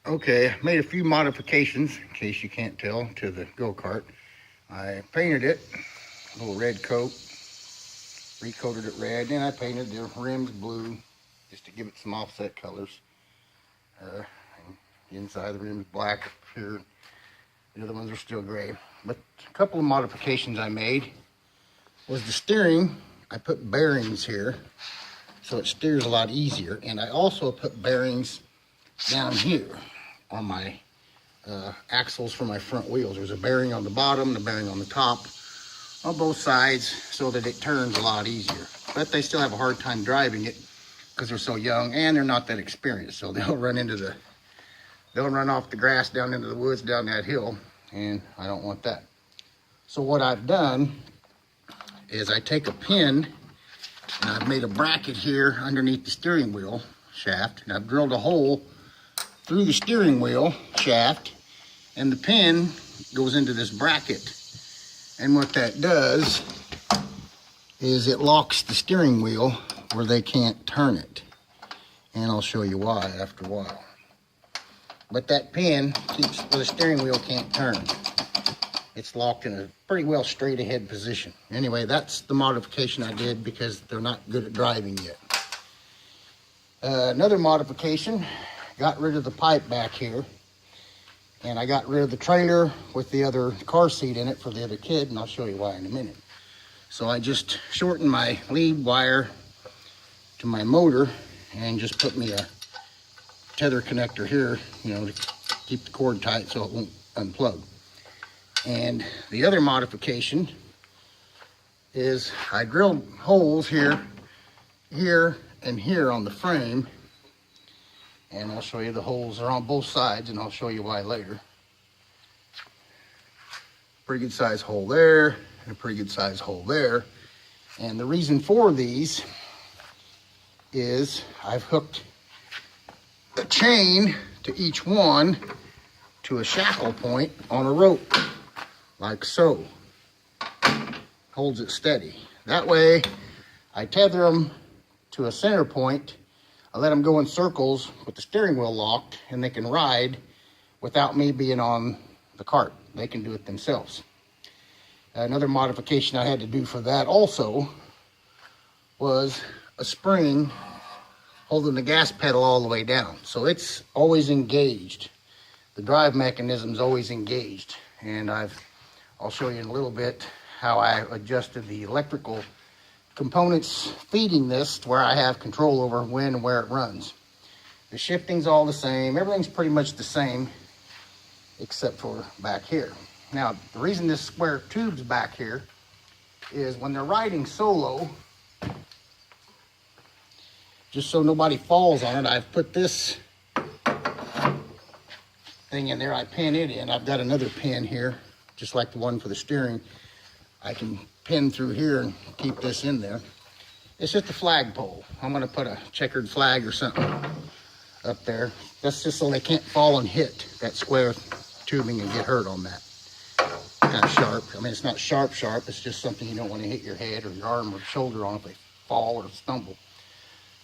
Okay, I made a few modifications, in case you can't tell, to the go-kart. I painted it a little red coat, recoated it red, and I painted the rims blue just to give it some offset colors. And the inside of the rim's black up here. The other ones are still gray. But a couple of modifications I made was the steering. I put bearings here so it steers a lot easier, and I also put bearings down here on my axles for my front wheels. There's a bearing on the bottom and a bearing on the top on both sides so that it turns a lot easier. But they still have a hard time driving it because they're so young and they're not that experienced. So they'll run off the grass down into the woods down that hill, and I don't want that. So what I've done is I take a pin and I've made a bracket here underneath the steering wheel shaft, and I've drilled a hole through the steering wheel shaft, and the pin goes into this bracket. And what that does is it locks the steering wheel where they can't turn it. And I'll show you why after a while. But that pin keeps where the steering wheel can't turn. It's locked in a pretty well straight ahead position. Anyway, that's the modification I did because they're not good at driving yet. Another modification, got rid of the pipe back here, and I got rid of the trailer with the other car seat in it for the other kid, and I'll show you why in a minute. So I just shortened my lead wire to my motor and just put me a tether connector here, to keep the cord tight so it won't unplug. And the other modification is I drilled holes here, and here on the frame, and I'll show you the holes are on both sides, and I'll show you why later. Pretty good size hole there, and a pretty good size hole there. And the reason for these is I've hooked a chain to each one to a shackle point on a rope, like so. Holds it steady. That way, I tether them to a center point. I let them go in circles with the steering wheel locked, and they can ride without me being on the cart. They can do it themselves. Another modification I had to do for that also was a spring holding the gas pedal all the way down. So it's always engaged. The drive mechanism's always engaged. And I'll show you in a little bit how I adjusted the electrical components feeding this to where I have control over when and where it runs. The shifting's all the same. Everything's pretty much the same except for back here. Now, the reason this square tube's back here is when they're riding solo, just so nobody falls on it, I've put this thing in there. I pin it in. I've got another pin here, just like the one for the steering. I can pin through here and keep this in there. It's just a flagpole. I'm gonna put a checkered flag or something up there. That's just so they can't fall and hit that square tubing and get hurt on that. Kind of sharp. I mean, it's not sharp, it's just something you don't want to hit your head or your arm or shoulder on if they fall or stumble.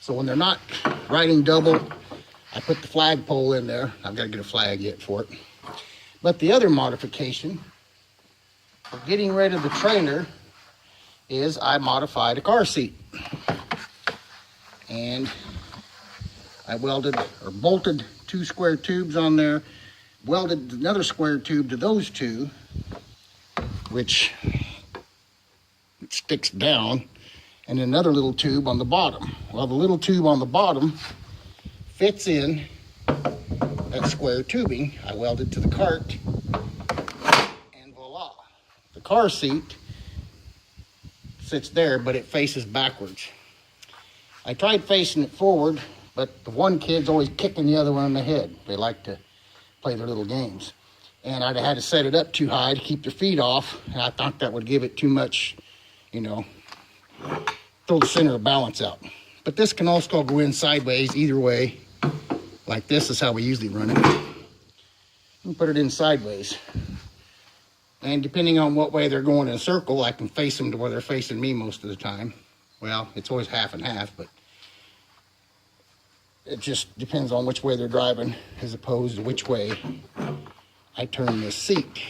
So when they're not riding double, I put the flagpole in there. I've got to get a flag yet for it. But the other modification for getting rid of the trailer is I modified a car seat. And I welded or bolted 2 square tubes on there, welded another square tube to those 2, which sticks down, and another little tube on the bottom. Well, the little tube on the bottom fits in that square tubing I welded to the cart, and voila. The car seat sits there, but it faces backwards. I tried facing it forward, but the one kid's always kicking the other one in the head. They like to play their little games. And I'd had to set it up too high to keep their feet off, and I thought that would give it too much, throw the center of balance out. But this can also go in sideways either way. Like this is how we usually run it. And put it in sideways. And depending on what way they're going in a circle, I can face them to where they're facing me most of the time. Well, it's always half and half, but it just depends on which way they're driving as opposed to which way I turn this seat.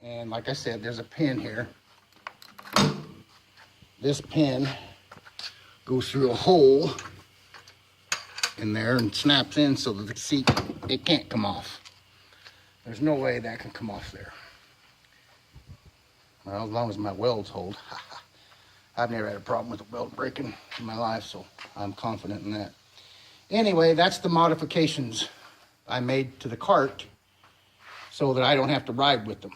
And like I said, there's a pin here. This pin goes through a hole in there and snaps in so that the seat, it can't come off. There's no way that can come off there. Well, as long as my welds hold. I've never had a problem with a weld breaking in my life, so I'm confident in that. Anyway, that's the modifications I made to the cart so that I don't have to ride with them.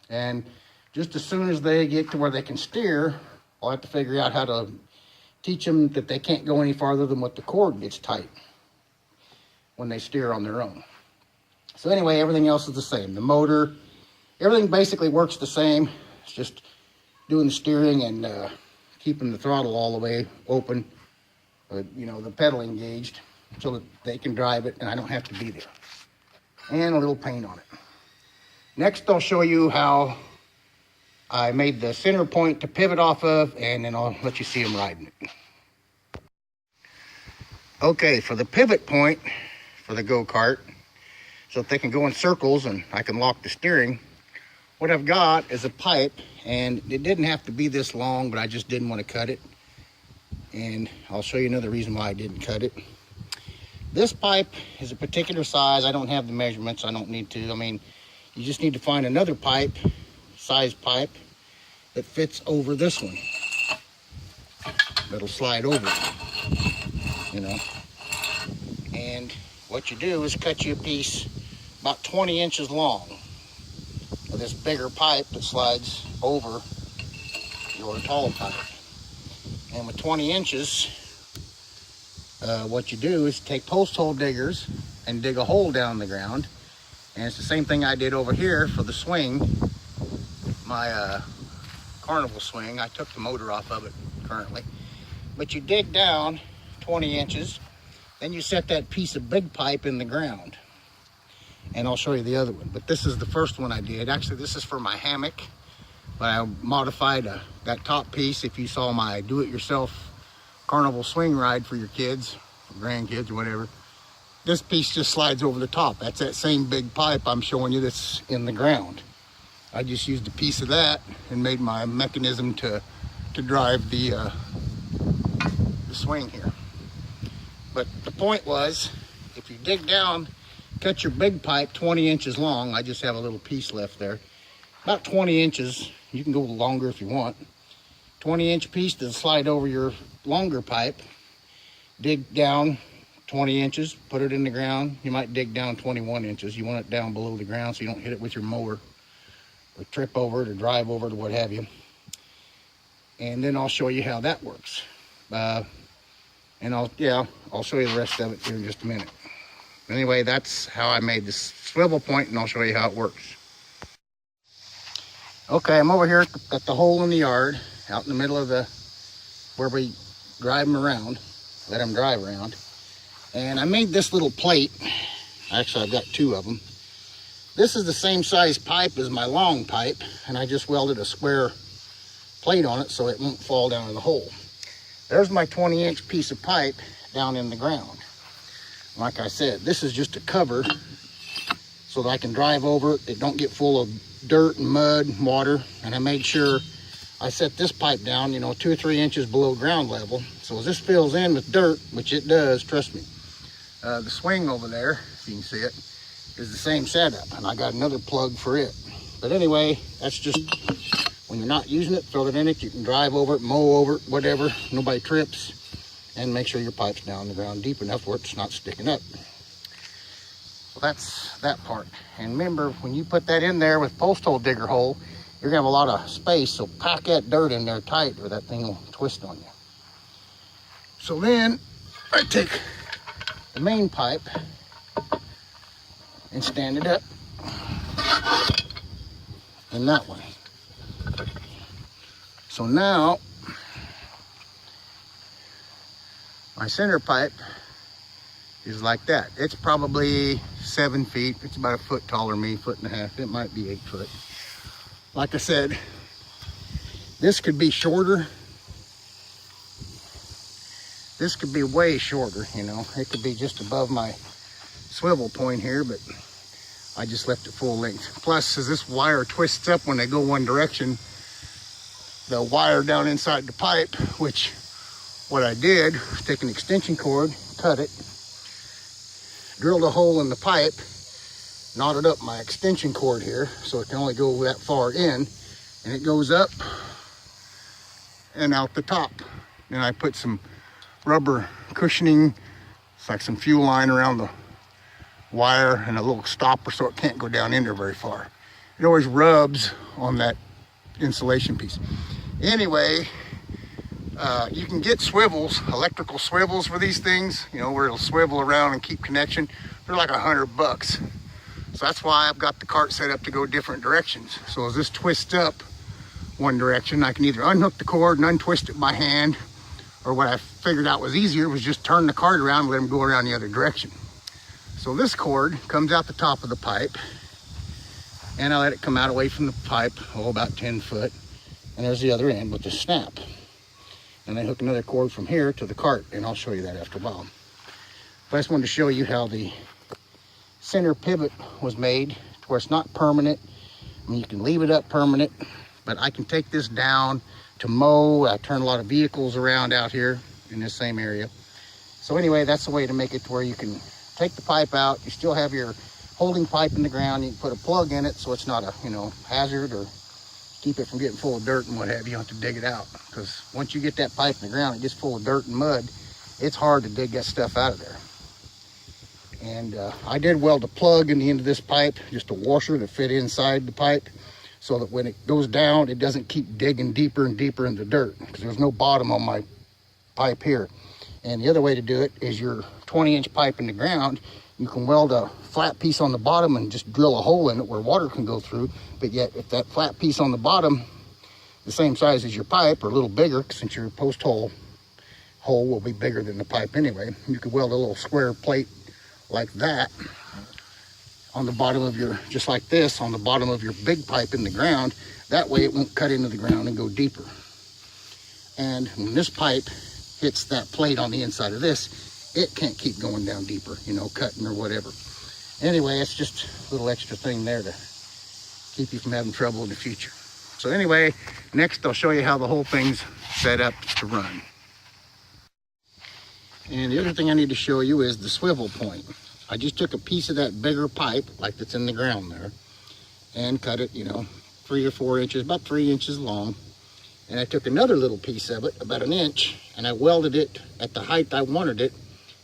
And just as soon as they get to where they can steer, I'll have to figure out how to teach them that they can't go any farther than what the cord gets tight when they steer on their own. So anyway, everything else is the same. The motor, everything basically works the same. It's just doing the steering and keeping the throttle all the way open, you know, the pedal engaged so that they can drive it and I don't have to be there. And a little paint on it. Next, I'll show you how I made the center point to pivot off of, and then I'll let you see them riding it. Okay, for the pivot point for the go-kart, so that they can go in circles and I can lock the steering, what I've got is a pipe, and it didn't have to be this long, but I just didn't want to cut it. And I'll show you another reason why I didn't cut it. This pipe is a particular size. I don't have the measurements. I don't need to. I mean, you just need to find another pipe, size pipe, that fits over this one. That'll slide over, you know. And what you do is cut you a piece about 20 inches long of this bigger pipe that slides over your tall pipe. And with 20 inches, what you do is take post hole diggers and dig a hole down the ground. And it's the same thing I did over here for the swing, my carnival swing. I took the motor off of it currently. But you dig down 20 inches, then you set that piece of big pipe in the ground. And I'll show you the other one. But this is the first one I did. Actually, this is for my hammock. But I modified that top piece. If you saw my do-it-yourself carnival swing ride for your kids, or grandkids, or whatever, this piece just slides over the top. That's that same big pipe I'm showing you that's in the ground. I just used a piece of that and made my mechanism to drive the swing here. But the point was, if you dig down, cut your big pipe 20 inches long. I just have a little piece left there. About 20 inches. You can go longer if you want. 20-inch piece to slide over your longer pipe. Dig down 20 inches, put it in the ground. You might dig down 21 inches. You want it down below the ground so you don't hit it with your mower or trip over it or drive over it or what have you. And then I'll show you how that works. And I'll show you the rest of it here in just a minute. Anyway, that's how I made this swivel point, and I'll show you how it works. Okay, I'm over here at the hole in the yard, out in the middle of where we drive them around, let them drive around. And I made this little plate. Actually, I've got two of them. This is the same size pipe as my long pipe, and I just welded a square plate on it so it won't fall down in the hole. There's my 20-inch piece of pipe down in the ground. Like I said, this is just a cover so that I can drive over it. It don't get full of dirt and mud and water. And I made sure I set this pipe down, 2 or 3 inches below ground level. So as this fills in with dirt, which it does, trust me, the swing over there, if you can see it, is the same setup. And I got another plug for it. But anyway, that's just, when you're not using it, throw it in it. You can drive over it, mow over it, whatever. Nobody trips. And make sure your pipe's down the ground deep enough where it's not sticking up. So that's that part. And remember, when you put that in there with post hole digger hole, you're gonna have a lot of space, so pack that dirt in there tight or that thing will twist on you. So then I take the main pipe and stand it up in that one. So now my center pipe is like that. It's probably 7 feet. It's about a foot taller than me, 1.5 feet. It might be 8 foot. Like I said, this could be shorter This could be way shorter, you know. It could be just above my swivel point here, but I just left it full length. Plus, as this wire twists up when they go one direction, the wire down inside the pipe, which what I did was take an extension cord, cut it, drilled a hole in the pipe, knotted up my extension cord here so it can only go that far in, and it goes up and out the top. Then I put some rubber cushioning, it's like some fuel line around the wire and a little stopper so it can't go down in there very far. It always rubs on that insulation piece. Anyway, you can get swivels, electrical swivels for these things, you know, where it'll swivel around and keep connection. They're like $100. So that's why I've got the cart set up to go different directions. So as this twists up one direction, I can either unhook the cord and untwist it by hand, or what I figured out was easier was just turn the cart around and let them go around the other direction. So this cord comes out the top of the pipe, and I let it come out away from the pipe, about 10 foot. And there's the other end with the snap. And I hook another cord from here to the cart, and I'll show you that after a while. But I just wanted to show you how the center pivot was made to where it's not permanent. I mean, you can leave it up permanent, but I can take this down to mow. I turn a lot of vehicles around out here in this same area. So anyway, that's the way to make it to where you can take the pipe out. You still have your holding pipe in the ground. You can put a plug in it so it's not a, you know, hazard, or keep it from getting full of dirt and what have you. You have to dig it out, because once you get that pipe in the ground, it gets full of dirt and mud. It's hard to dig that stuff out of there. And I did weld a plug in the end of this pipe, just a washer that fit inside the pipe, so that when it goes down, it doesn't keep digging deeper and deeper into dirt, because there's no bottom on my pipe here. And the other way to do it is your 20-inch pipe in the ground. You can weld a flat piece on the bottom and just drill a hole in it where water can go through. But yet, if that flat piece on the bottom, the same size as your pipe or a little bigger, since your post hole will be bigger than the pipe anyway, you could weld a little square plate like that on the bottom of your, just like this, on the bottom of your big pipe in the ground. That way it won't cut into the ground and go deeper. And when this pipe hits that plate on the inside of this, it can't keep going down deeper, you know, cutting or whatever. Anyway, it's just a little extra thing there to keep you from having trouble in the future. So anyway, next I'll show you how the whole thing's set up to run. And the other thing I need to show you is the swivel point. I just took a piece of that bigger pipe, like that's in the ground there, and cut it, you know, 3 or 4 inches, about 3 inches long. And I took another little piece of it, about 1 inch, and I welded it at the height I wanted it,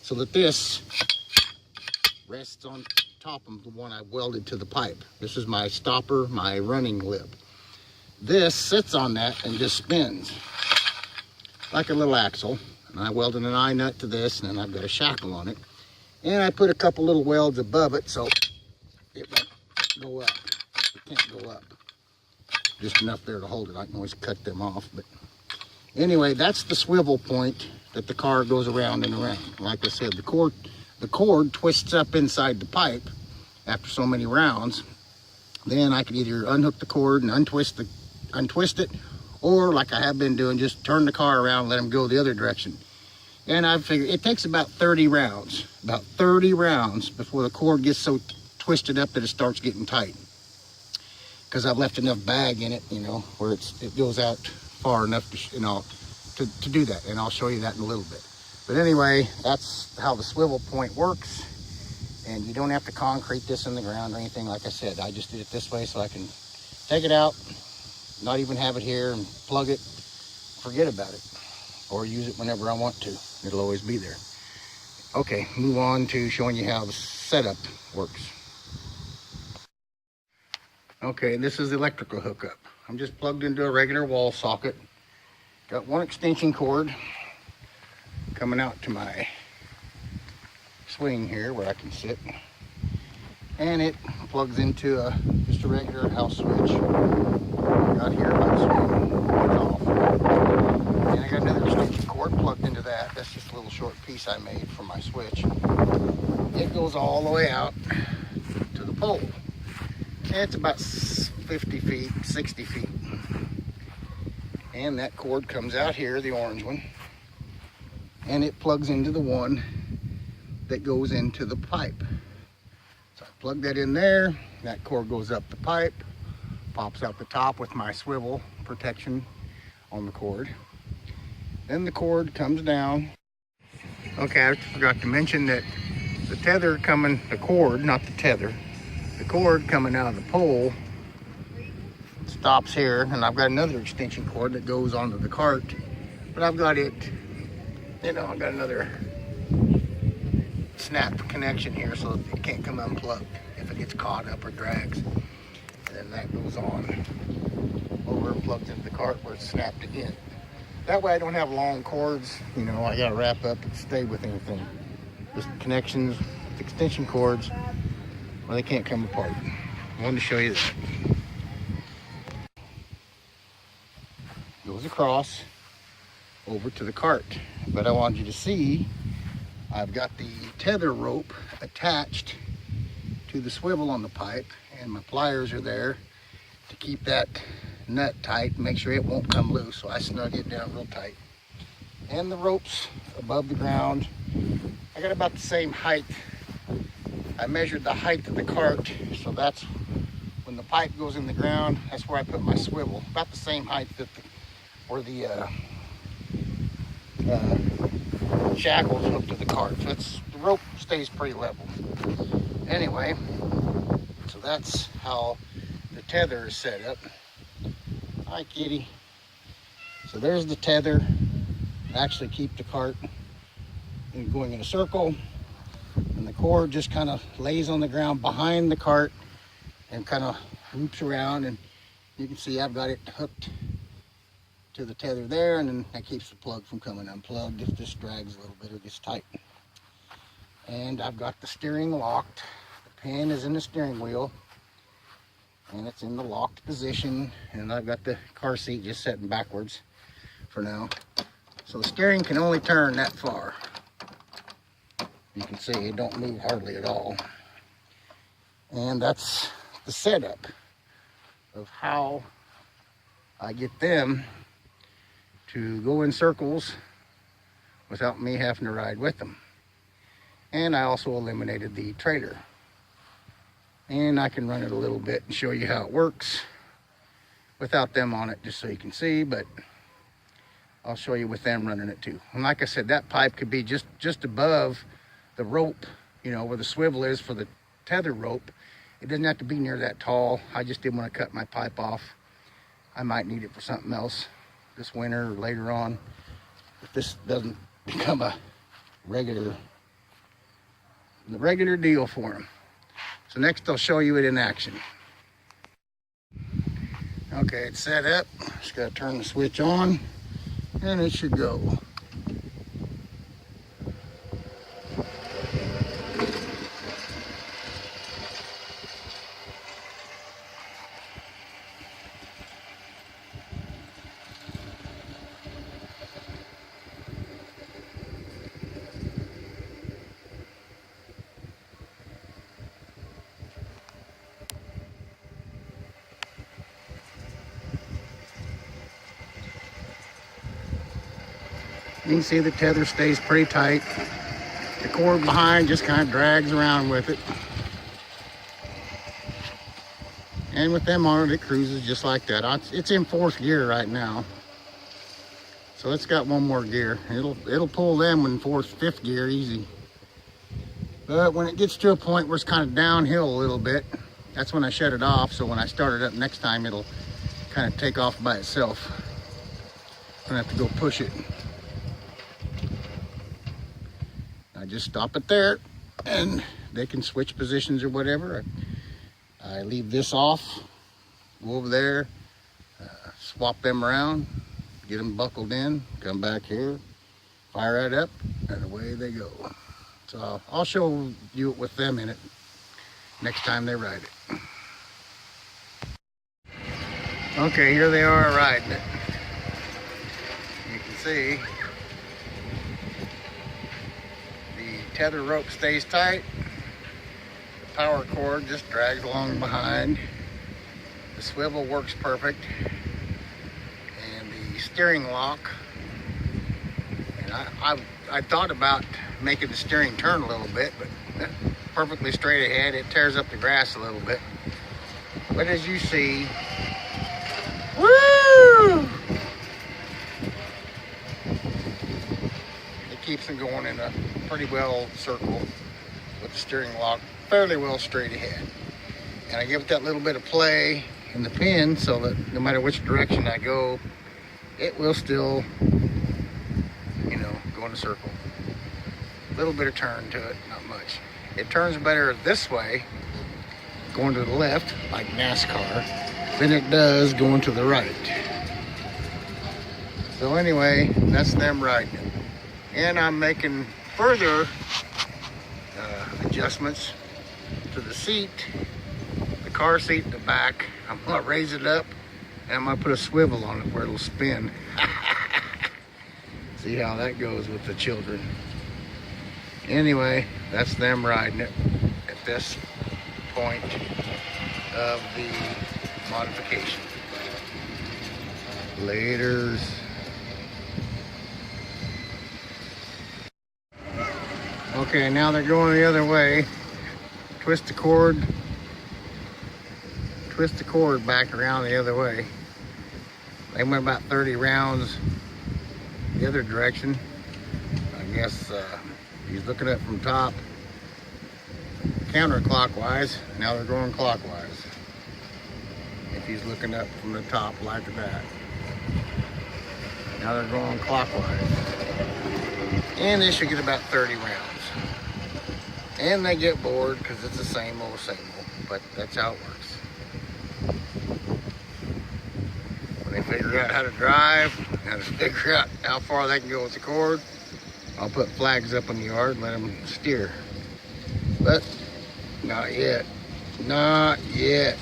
so that this rests on top of the one I welded to the pipe. This is my stopper, my running lip. This sits on that and just spins like a little axle. And I welded an eye nut to this, and then I've got a shackle on it. And I put a couple little welds above it so it won't go up. It can't go up. Just enough there to hold it. I can always cut them off. But anyway, that's the swivel point that the car goes around and around. Like I said, the cord twists up inside the pipe after so many rounds. Then I could either unhook the cord and untwist it, or like I have been doing, just turn the car around and let them go the other direction. And I figured it takes about 30 rounds before the cord gets so twisted up that it starts getting tight. Because I've left enough bag in it, you know, where it goes out far enough to, you know, to do that. And I'll show you that in a little bit. But anyway, that's how the swivel point works. And you don't have to concrete this in the ground or anything. Like I said, I just did it this way so I can take it out, not even have it here, and plug it, forget about it, or use it whenever I want to. It'll always be there. Okay, move on to showing you how the setup works. Okay, this is the electrical hookup. I'm just plugged into a regular wall socket. Got one extension cord coming out to my swing here where I can sit. And it plugs into just a regular house switch. Got here by the swing, it's off. And I got another extension cord plugged into that. That's just a little short piece I made for my switch. It goes all the way out to the pole. And it's about 50 feet, 60 feet. And that cord comes out here, the orange one, and it plugs into the one that goes into the pipe. So I plug that in there, that cord goes up the pipe, pops out the top with my swivel protection on the cord. Then the cord comes down. Okay, I forgot to mention that the tether coming, the cord, not the tether, the cord coming out of the pole stops here, and I've got another extension cord that goes onto the cart, but I've got it, you know, I've got another snap connection here so it can't come unplugged if it gets caught up or drags. And then that goes on over and plugs into the cart where it's snapped again. That way I don't have long cords, you know, I gotta wrap up and stay with anything. Just connections with extension cords where they can't come apart. I wanted to show you that. Goes across over to the cart. But I wanted you to see, I've got the tether rope attached to the swivel on the pipe, and my pliers are there to keep that nut tight and make sure it won't come loose. So I snug it down real tight. And the ropes above the ground, I got about the same height. I measured the height of the cart, so that's when the pipe goes in the ground, that's where I put my swivel. About the same height that where the shackles hooked to the cart. So the rope stays pretty level. Anyway, so that's how the tether is set up. Hi, kitty. So there's the tether. Actually keep the cart going in a circle, and the cord just kind of lays on the ground behind the cart and kind of loops around, and you can see I've got it hooked to the tether there, and then that keeps the plug from coming unplugged if this drags a little bit or gets tight. And I've got the steering locked. The pin is in the steering wheel, and it's in the locked position, and I've got the car seat just setting backwards for now. So the steering can only turn that far. You can see it don't move hardly at all. And that's the setup of how I get them to go in circles without me having to ride with them. And I also eliminated the trailer. And I can run it a little bit and show you how it works without them on it, just so you can see, but I'll show you with them running it too. And like I said, that pipe could be just above the rope, you know, where the swivel is for the tether rope. It doesn't have to be near that tall. I just didn't want to cut my pipe off. I might need it for something else this winter or later on, if this doesn't become a regular deal for them. So next I'll show you it in action. Okay, it's set up. Just gotta turn the switch on and it should go. You can see the tether stays pretty tight. The cord behind just kind of drags around with it. And with them on it, it cruises just like that. It's in 4th gear right now. So it's got one more gear. It'll pull them in 4th, 5th gear easy. But when it gets to a point where it's kind of downhill a little bit, that's when I shut it off. So when I start it up next time, it'll kind of take off by itself. I don't have to go push it. I just stop it there and they can switch positions or whatever. I leave this off, go over there, swap them around, get them buckled in, come back here, fire it up, and away they go. So I'll show you it with them in it next time they ride it. Okay, here they are riding it. You can see the tether rope stays tight. The power cord just drags along behind. The swivel works perfect. And the steering lock And I thought about making the steering turn a little bit, but perfectly straight ahead. It tears up the grass a little bit. But as you see, woo! It keeps them going in a pretty well circle with the steering lock fairly well straight ahead. And I give it that little bit of play in the pin so that no matter which direction I go, it will still, you know, go in a circle. A little bit of turn to it, not much. It turns better this way, going to the left, like NASCAR, than it does going to the right. So anyway, that's them riding it. And I'm making further adjustments to the seat, the car seat in the back. I'm gonna raise it up and I'm gonna put a swivel on it where it'll spin. See how that goes with the children. Anyway, that's them riding it at this point of the modification. Laters. Okay, now they're going the other way. Twist the cord back around the other way. They went about 30 rounds the other direction. I guess he's looking up from top counterclockwise. Now they're going clockwise. If he's looking up from the top like that. Now they're going clockwise. And they should get about 30 rounds. And they get bored because it's the same old, but that's how it works. When they figure out how to drive, how to figure out how far they can go with the cord, I'll put flags up in the yard and let them steer. But not yet. Not yet.